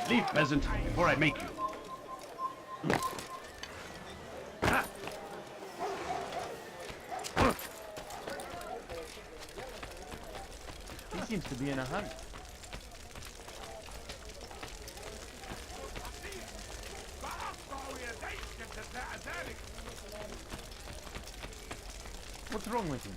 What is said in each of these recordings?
Leave, peasant, before I make you. He seems to be in a hunt. What's wrong with him?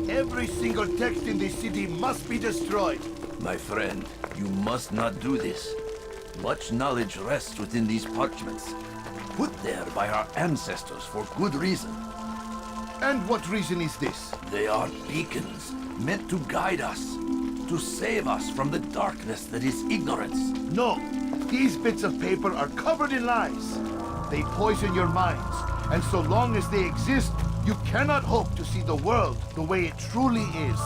Every single text in this city must be destroyed. My friend, you must not do this. Much knowledge rests within these parchments, put there by our ancestors for good reason. And what reason is this? They are beacons, meant to guide us, to save us from the darkness that is ignorance. No, these bits of paper are covered in lies. They poison your minds, and so long as they exist, you cannot hope to see the world the way it truly is.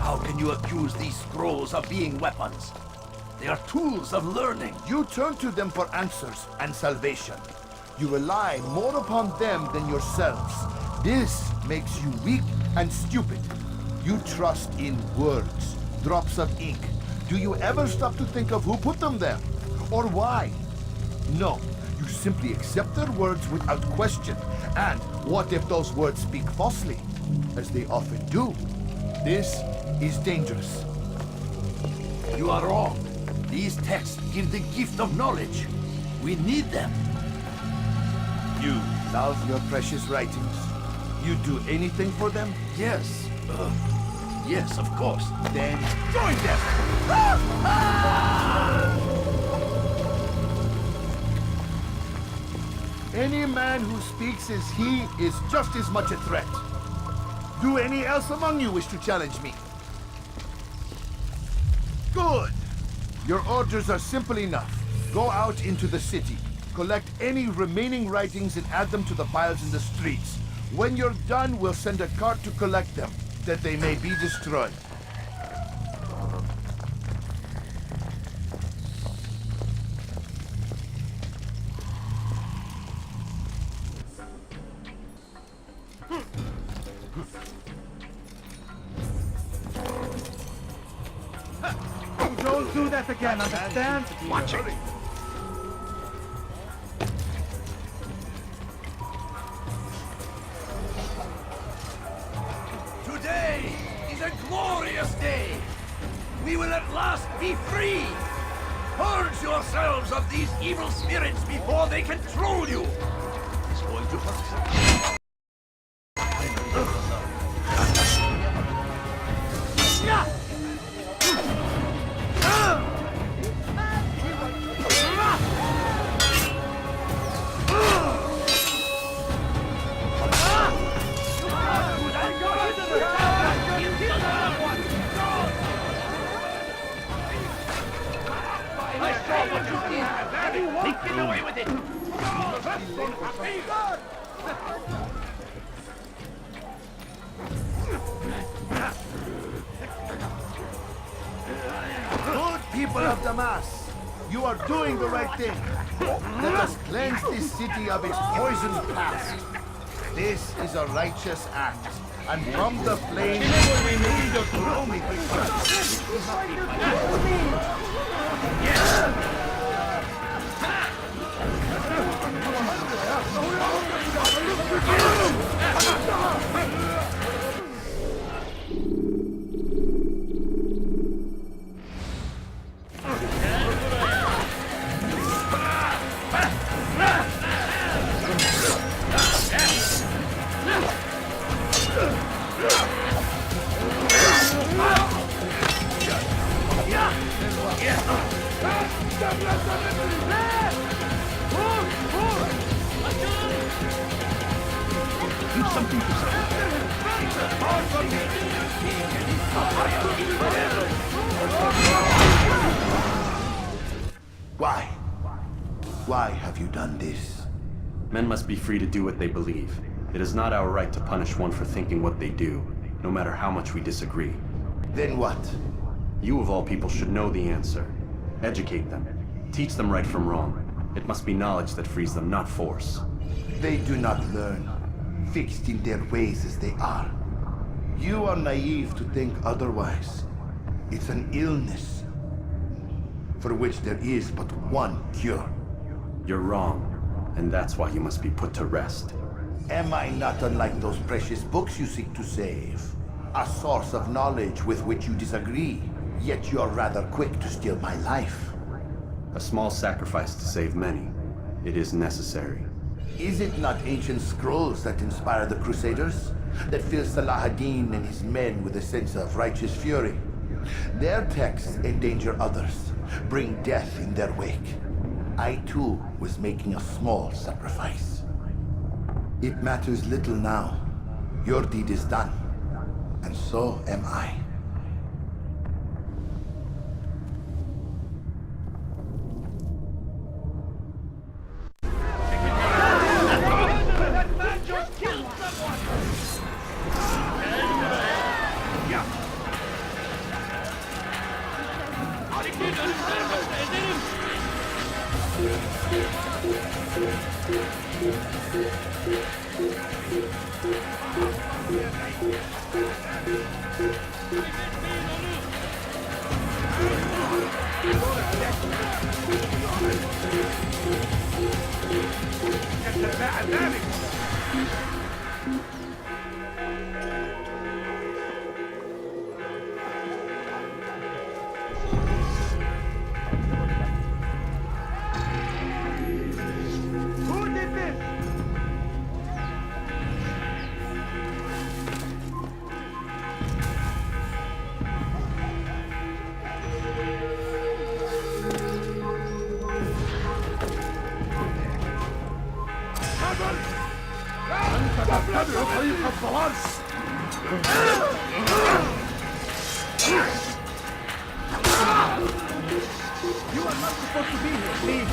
How can you accuse these scrolls of being weapons? They are tools of learning. You turn to them for answers and salvation. You rely more upon them than yourselves. This makes you weak and stupid. You trust in words, drops of ink. Do you ever stop to think of who put them there? Or why? No, you simply accept their words without question. And what if those words speak falsely? As they often do. This is dangerous. You are wrong. These texts give the gift of knowledge. We need them. You love your precious writings. You'd do anything for them? Yes. Yes, of course. Then join them! Any man who speaks as he is just as much a threat. Do any else among you wish to challenge me? Good. Your orders are simple enough. Go out into the city. Collect any remaining writings and add them to the piles in the streets. When you're done, we'll send a cart to collect them, that they may be destroyed. Don't do that again, understand? Watch it. Today is a glorious day. We will at last be free. Purge yourselves of these evil spirits before they control you. It's going to hurt. Get away with it! Good people of Damas, you are doing the right thing. Let us cleanse this city of its poisoned past. This is a righteous act, and from the flame we need the gloomy return. something to say. Why? Why have you done this? Men must be free to do what they believe. It is not our right to punish one for thinking what they do, no matter how much we disagree. Then what? You of all people should know the answer. Educate them. Teach them right from wrong. It must be knowledge that frees them, not force. They do not learn, fixed in their ways as they are. You are naive to think otherwise. It's an illness for which there is but one cure. You're wrong, and that's why you must be put to rest. Am I not unlike those precious books you seek to save? A source of knowledge with which you disagree, yet you're rather quick to steal my life. A small sacrifice to save many. It is necessary. Is it not ancient scrolls that inspire the Crusaders? That fill Salah ad-Din and his men with a sense of righteous fury? Their texts endanger others, bring death in their wake. I too was making a small sacrifice. It matters little now. Your deed is done, and so am I. That man just killed someone! Who did this? You are not supposed to be here, please.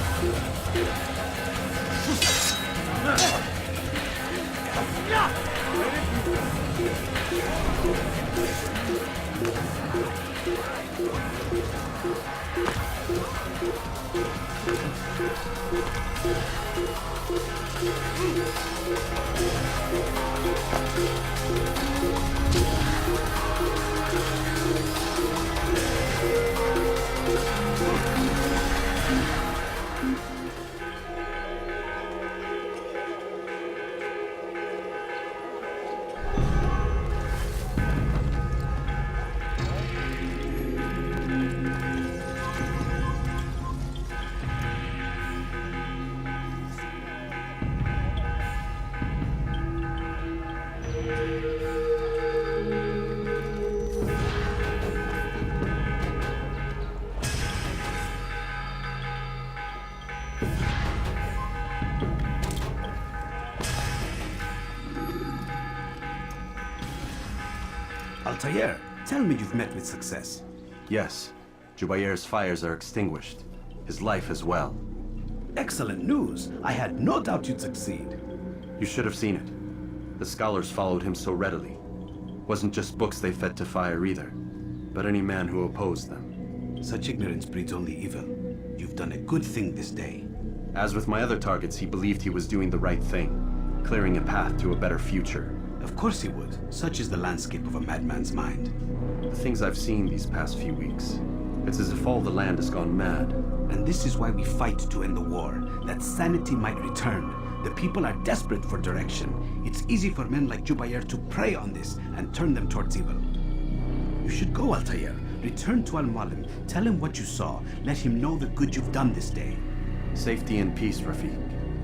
Altair, tell me you've met with success. Yes, Jubayr's fires are extinguished. His life as well. Excellent news. I had no doubt you'd succeed. You should have seen it. The scholars followed him so readily. Wasn't just books they fed to fire either, but any man who opposed them. Such ignorance breeds only evil. You've done a good thing this day. As with my other targets, he believed he was doing the right thing, clearing a path to a better future. Of course he would. Such is the landscape of a madman's mind. The things I've seen these past few weeks, it's as if all the land has gone mad. And this is why we fight to end the war, that sanity might return. The people are desperate for direction. It's easy for men like Jubayr to prey on this and turn them towards evil. You should go, Altair. Return to Al-Malim. Tell him what you saw. Let him know the good you've done this day. Safety and peace, Rafiq.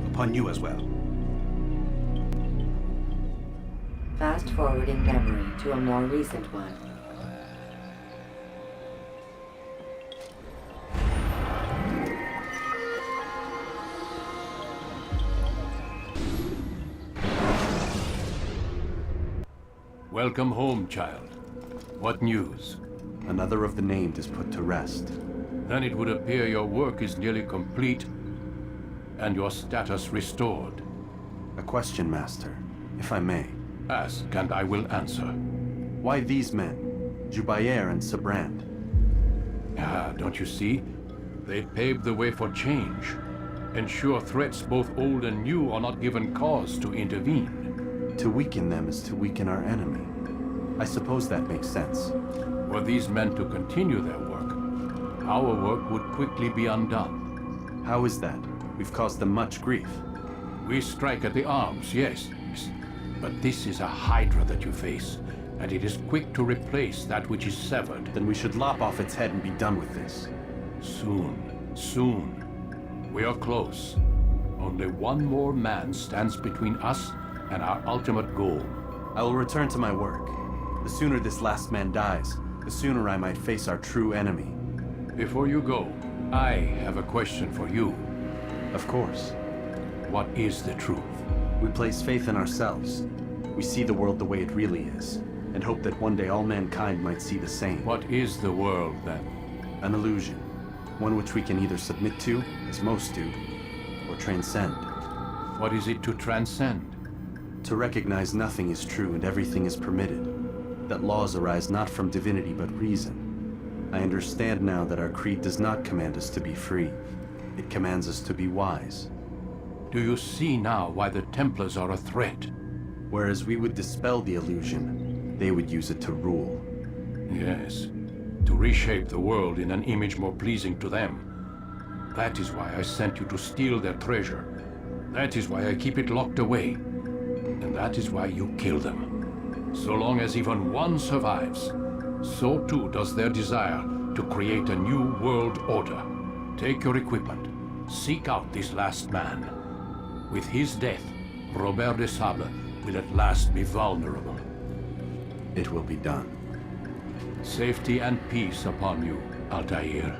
Upon you as well. Fast forwarding memory to a more recent one. Welcome home, child. What news? Another of the named is put to rest. Then it would appear your work is nearly complete and your status restored. A question, Master, if I may. Ask and I will answer. Why these men? Jubayer and Sabrand? Ah, don't you see? They paved the way for change. Ensure threats both old and new are not given cause to intervene. To weaken them is to weaken our enemy. I suppose that makes sense. Were these men to continue their work, our work would quickly be undone. How is that? We've caused them much grief. We strike at the arms, yes. But this is a hydra that you face, and it is quick to replace that which is severed. Then we should lop off its head and be done with this. Soon. We are close. Only one more man stands between us and our ultimate goal. I will return to my work. The sooner this last man dies, the sooner I might face our true enemy. Before you go, I have a question for you. Of course. What is the truth? We place faith in ourselves. We see the world the way it really is, and hope that one day all mankind might see the same. What is the world, then? An illusion. One which we can either submit to, as most do, or transcend. What is it to transcend? To recognize nothing is true and everything is permitted. That laws arise not from divinity but reason. I understand now that our creed does not command us to be free. It commands us to be wise. Do you see now why the Templars are a threat? Whereas we would dispel the illusion, they would use it to rule. Yes, to reshape the world in an image more pleasing to them. That is why I sent you to steal their treasure. That is why I keep it locked away. And that is why you kill them. So long as even one survives, so too does their desire to create a new world order. Take your equipment. Seek out this last man. With his death, Robert de Sable will at last be vulnerable. It will be done. Safety and peace upon you, Altair.